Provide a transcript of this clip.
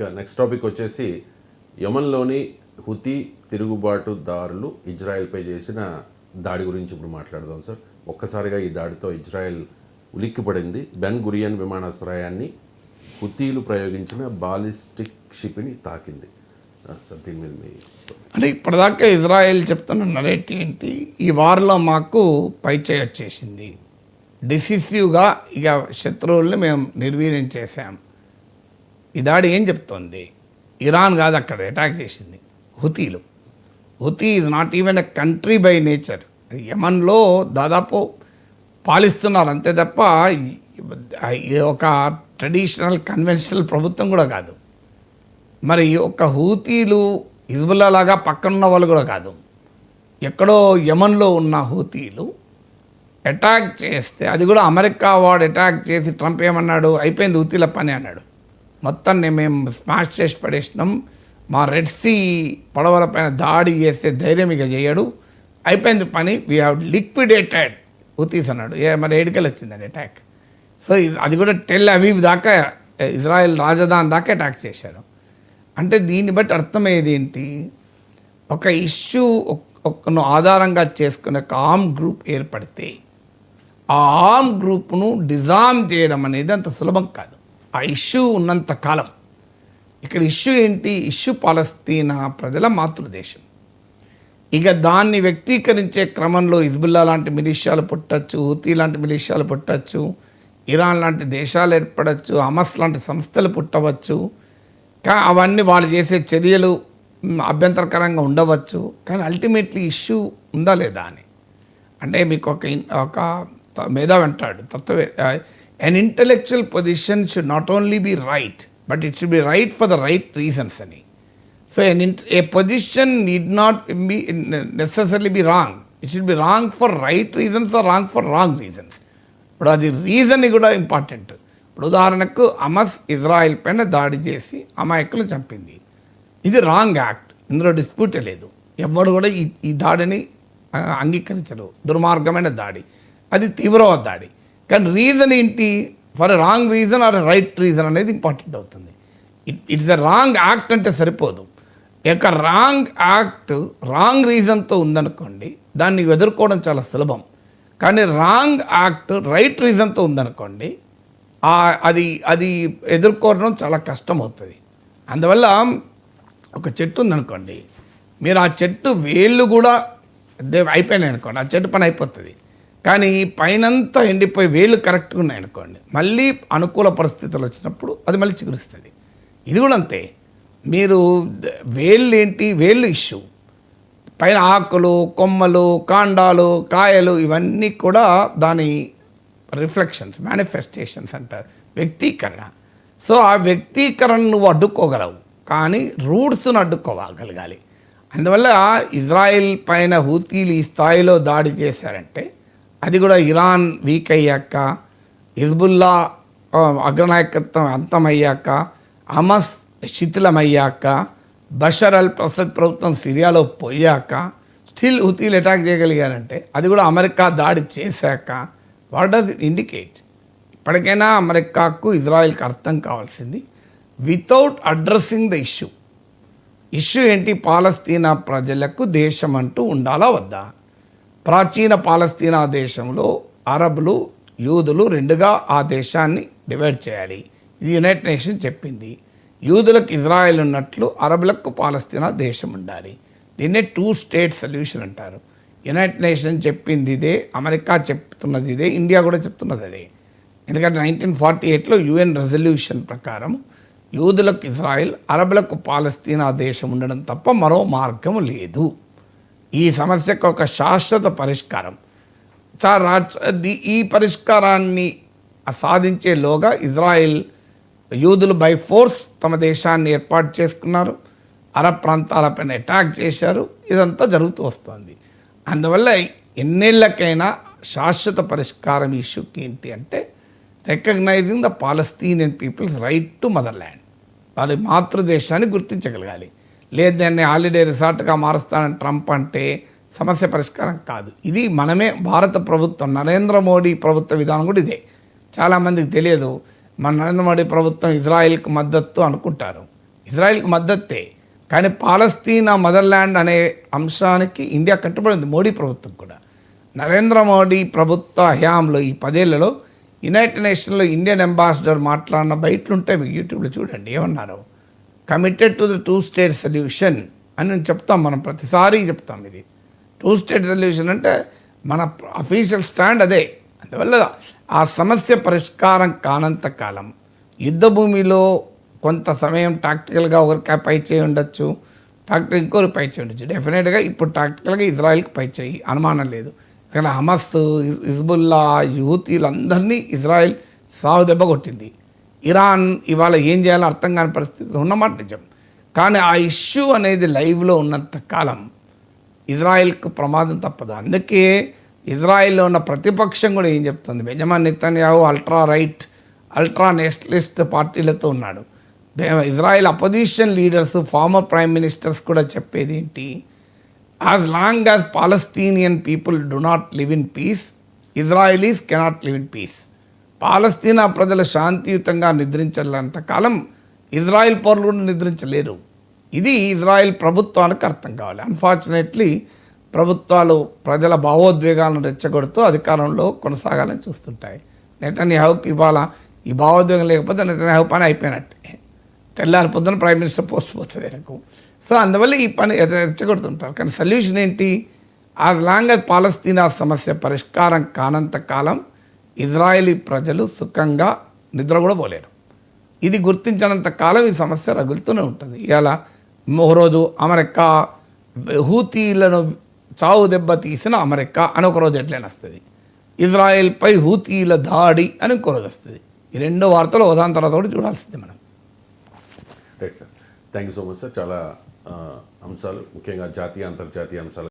ఇక next topic వచ్చేసి యమన్లోని Houthi తిరుగుబాటుదారులు ఇజ్రాయెల్పై చేసిన దాడి గురించి ఇప్పుడు మాట్లాడదాం సార్. ఒక్కసారిగా ఈ దాడితో ఇజ్రాయెల్ ఉలిక్కిపడింది. బెన్ గురియన్ విమానాశ్రయాన్ని హుతీలు ప్రయోగించిన బాలిస్టిక్ క్షిపణి తాకింది. సార్ దీని మీద మీ అంటే ఇప్పటిదాకా ఇజ్రాయెల్ చెప్తున్న నరేటివ్ ఏంటి, ఈ వార్లో మాకు పైచేయి వచ్చేసింది, డిసిసివ్గా ఇక శత్రువుల్ని మేము నిర్వీర్యం చేశాం. ఈ దాడి ఏం చెప్తోంది? ఇరాన్ కాదు అక్కడ అటాక్ చేసింది, హుతీలు. Houthi is not even a country by nature. యమన్లో దాదాపు పాలిస్తున్నారు అంతే తప్ప ఒక ట్రెడిషనల్ కన్వెన్షనల్ ప్రభుత్వం కూడా కాదు. మరి ఒక హూతీలు హిజ్బుల్లా లాగా పక్కనున్న వాళ్ళు కూడా కాదు. ఎక్కడో యమన్లో ఉన్న హూతీలు అటాక్ చేస్తే, అది కూడా అమెరికా వాడు అటాక్ చేసి ట్రంప్ ఏమన్నాడు, అయిపోయింది హూతీల పని అన్నాడు. మొత్తాన్ని మేము స్మాష్ చేసి పడేసినాం, మా రెడ్ సీ పడవల పైన దాడి చేస్తే ధైర్యం ఇక చేయడు, అయిపోయింది పని, వీ హ్యావ్ లిక్విడేటెడ్ హూతీస్ అన్నాడు. మరి ఏడికలు వచ్చిందండి అటాక్. సో అది కూడా టెల్ అవీవ్ దాకా, ఇజ్రాయెల్ రాజధాని దాకా అటాక్ చేశారు. అంటే దీన్ని బట్టి అర్థమయ్యేది ఏంటి, ఒక ఇష్యూ ఒకను ఆధారంగా చేసుకునే ఒక ఆర్మ్ గ్రూప్ ఏర్పడితే ఆ ఆర్మ్ గ్రూప్ను డిజార్మ్ చేయడం అనేది అంత సులభం కాదు, ఆ ఇష్యూ ఉన్నంత కాలం. ఇక్కడ ఇష్యూ ఏంటి, ఇష్యూ పాలస్తీనా ప్రజల మాతృదేశం. ఇక దాన్ని వ్యక్తీకరించే క్రమంలో హిజ్బుల్లా లాంటి మిలిషియాలు పుట్టచ్చు, హూతీ లాంటి మిలిషియాలు పుట్టచ్చు, ఇరాన్ లాంటి దేశాలు ఏర్పడవచ్చు, హమస్ లాంటి సంస్థలు పుట్టవచ్చు. అవన్నీ వాళ్ళు చేసే చర్యలు అభ్యంతరకరంగా ఉండవచ్చు, కానీ అల్టిమేట్లీ ఇష్యూ ఉందా లేదా అని. అంటే మీకు ఒక మేధావి అంటాడు, an intellectual position should not only be right, but it should be right for the right reasons అని. So a position need not be necessarily be wrong. It should be wrong for right reasons or wrong for wrong reasons. ఇప్పుడు అది reason కూడా important. ఇప్పుడు ఉదాహరణకు Hamas Israel పైన దాడి చేసి అమాయకులు చంపింది, ఇది రాంగ్ యాక్ట్, ఇందులో డిస్ప్యూటే లేదు, ఎవడు కూడా ఈ దాడిని అంగీకరించరు, దుర్మార్గమైన దాడి, అది తీవ్రవాద దాడి. కానీ రీజన్ ఏంటి, for wrong reason or right reason అనేది ఇంపార్టెంట్ అవుతుంది. ఇట్స్ ఎ రాంగ్ యాక్ట్ అంటే సరిపోదు. ఒక రాంగ్ యాక్ట్ రాంగ్ రీజన్తో ఉందనుకోండి, దాన్ని ఎదుర్కోవడం చాలా సులభం. కానీ రాంగ్ యాక్ట్ రైట్ రీజన్తో ఉందనుకోండి, అది ఎదుర్కోవడం చాలా కష్టం అవుతుంది. అందువల్ల ఒక చెట్టు ఉందనుకోండి, మీరు ఆ చెట్టు వేళ్ళు కూడా అయిపోయినాయి అనుకోండి, ఆ చెట్టు పని అయిపోతుంది. కానీ పైనంతా ఎండిపోయి వేళ్ళు కరెక్ట్గా ఉన్నాయి అనుకోండి, మళ్ళీ అనుకూల పరిస్థితులు వచ్చినప్పుడు అది మళ్ళీ చిగురుస్తుంది. ఇది కూడా అంతే. మీరు వేళ్ళు ఏంటి, వేళ్ళు ఇష్యూ, పైన ఆకులు, కొమ్మలు, కాండాలు, కాయలు, ఇవన్నీ కూడా దాని రిఫ్లెక్షన్స్, మేనిఫెస్టేషన్స్ అంటారు, వ్యక్తీకరణ. సో ఆ వ్యక్తీకరణ నువ్వు అడ్డుకోగలవు, కానీ రూట్స్ను అడ్డుకోగలగాలి. అందువల్ల ఇజ్రాయెల్ పైన హూతీలు ఈ స్థాయిలో దాడి చేశారంటే, అది కూడా ఇరాన్ వీక్ అయ్యాక, హిజ్బుల్లా అగ్రనాయకత్వం అంతమయ్యాక, హమస్ శిథిలమయ్యాక, బషర్ అల్ అసద్ ప్రభుత్వం సిరియాలో పోయాక స్టిల్ హూతీలు అటాక్ చేయగలిగారంటే, అది కూడా అమెరికా దాడి చేశాక, వాట్ డస్ ఇట్ ఇండికేట్? ఇప్పటికైనా అమెరికాకు ఇజ్రాయెల్కి అర్థం కావాల్సింది, వితౌట్ అడ్రస్సింగ్ ద ఇష్యూ ఏంటి, పాలస్తీనా ప్రజలకు దేశం అంటూ ఉండాలా వద్దా? ప్రాచీన పాలస్తీనా దేశంలో అరబులు, యూదులు రెండుగా ఆ దేశాన్ని డివైడ్ చేయాలి, ఇది యునైటెడ్ నేషన్ చెప్పింది. యూదులకు ఇజ్రాయెల్ ఉన్నట్లు అరబులకు పాలస్తీనా దేశం ఉండాలి. దీన్నే 2 స్టేట్ సొల్యూషన్ అంటారు. యునైటెడ్ నేషన్ చెప్పింది ఇదే, అమెరికా చెప్తున్నది ఇదే, ఇండియా కూడా చెప్తున్నది అదే. ఎందుకంటే 1948లో UN రెజల్యూషన్ ప్రకారం యూదులకు ఇజ్రాయెల్, అరబులకు పాలస్తీనా దేశం ఉండడం తప్ప మరో మార్గం లేదు. ఈ సమస్యకు ఒక శాశ్వత పరిష్కారం, ఈ పరిష్కారాన్ని సాధించేలోగా ఇజ్రాయెల్, యూదులు బై ఫోర్స్ తమ దేశాన్ని ఏర్పాటు చేసుకున్నారు, అరబ్ ప్రాంతాలపైన అటాక్ చేశారు, ఇదంతా జరుగుతూ వస్తుంది. అందువల్ల ఎన్నేళ్ళకైనా శాశ్వత పరిష్కారం ఇష్యూకి ఏంటి అంటే, recognising the Palestinian people's right to motherland, వాళ్ళ మాతృదేశాన్ని గుర్తించగలగాలి. లేదు దాన్ని హాలిడే రిసార్ట్గా మారుస్తానని ట్రంప్ అంటే సమస్య పరిష్కారం కాదు. ఇది మనమే, భారత ప్రభుత్వం, నరేంద్ర మోడీ ప్రభుత్వ విధానం కూడా ఇదే. చాలామందికి తెలియదు, మన నరేంద్ర మోడీ ప్రభుత్వం ఇజ్రాయెల్కి మద్దతు అనుకుంటారు, ఇజ్రాయెల్కి మద్దతే. కానీ పాలస్తీనా మదర్ల్యాండ్ అనే అంశానికి ఇండియా కట్టుబడి ఉంది, మోడీ ప్రభుత్వం కూడా. నరేంద్ర మోడీ ప్రభుత్వ హయాంలో ఈ 10 ఏళ్లలో యునైటెడ్ నేషన్స్లో ఇండియన్ అంబాసిడర్ మాట్లాడిన బయటలుంటే మీకు యూట్యూబ్లో చూడండి ఏమన్నారు. Committed to the 2 state solution అని నేను చెప్తాం, మనం ప్రతిసారి చెప్తాం. ఇది 2 స్టేట్ సొల్యూషన్ అంటే మన అఫీషియల్ స్టాండ్ అదే. అందువల్ల ఆ సమస్య పరిష్కారం కానంత కాలం యుద్ధ భూమిలో కొంత సమయం టాక్టికల్గా ఒకరికి పై చేయి ఉండొచ్చు, టాక్టికల్ ఇంకొకరికి పై చేయి ఉండొచ్చు. డెఫినెట్గా ఇప్పుడు టాక్టికల్గా ఇజ్రాయెల్కి పై చేయి, అనుమానం లేదు. కానీ హమస్, హిజ్బుల్లా, హూతీలందరినీ ఇజ్రాయెల్ సావు దెబ్బ కొట్టింది. ఇరాన్ ఇవాళ ఏం చేయాలో అర్థం కాని పరిస్థితి ఉన్నమాట నిజం. కానీ ఆ ఇష్యూ అనేది లైవ్లో ఉన్నంత కాలం ఇజ్రాయెల్కు ప్రమాదం తప్పదు. అందుకే ఇజ్రాయెల్లో ఉన్న ప్రతిపక్షం కూడా ఏం చెప్తుంది, Benjamin Netanyahu ultra right, ultra nationalist పార్టీలతో ఉన్నాడు. Israel opposition leaders, former prime ministers కూడా చెప్పేది ఏంటి, as long as Palestinian people do not live in peace, Israelis cannot live in peace. పాలస్తీనా ప్రజలు శాంతియుతంగా నిద్రించాలంత కాలం ఇజ్రాయెల్ పౌరులు కూడా నిద్రించలేరు. ఇది ఇజ్రాయెల్ ప్రభుత్వానికి అర్థం కావాలి. అన్ఫార్చునేట్లీ ప్రభుత్వాలు ప్రజల భావోద్వేగాలను రెచ్చగొడుతూ అధికారంలో కొనసాగాలని చూస్తుంటాయి. నెతన్యాహుకి ఇవాళ ఈ భావోద్వేగం లేకపోతే నెతన్యాహు పని అయిపోయినట్టే, తెల్లారి పొద్దున ప్రైమ్ మినిస్టర్ పోస్ట్ పోతుంది నాకు. సో అందువల్ల ఈ పని రెచ్చగొడుతుంటారు. కానీ సొల్యూషన్ ఏంటి, యాజ్ లాంగ్ యాజ్ పాలస్తీనా సమస్య పరిష్కారం కానంత కాలం ఇజ్రాయేలీ ప్రజలు సుఖంగా నిద్ర కూడా పోలేరు. ఇది గుర్తించినంత కాలం ఈ సమస్య రగులుతూనే ఉంటుంది. ఇలా ఒకరోజు అమెరికా హూతీలను చావు దెబ్బ తీసిన అమెరికా అని ఒకరోజు ఎట్లయినా వస్తుంది, ఇజ్రాయెల్పై హూతీల దాడి అని ఇంకో రోజు వస్తుంది. ఈ 2 వార్తలు ఉదాహరణ తర్వాత కూడా చూడాల్సింది మనం. Right sir, thank you so much sir. చాలా అంశాలు, ముఖ్యంగా జాతీయ అంతర్జాతీయ అంశాలు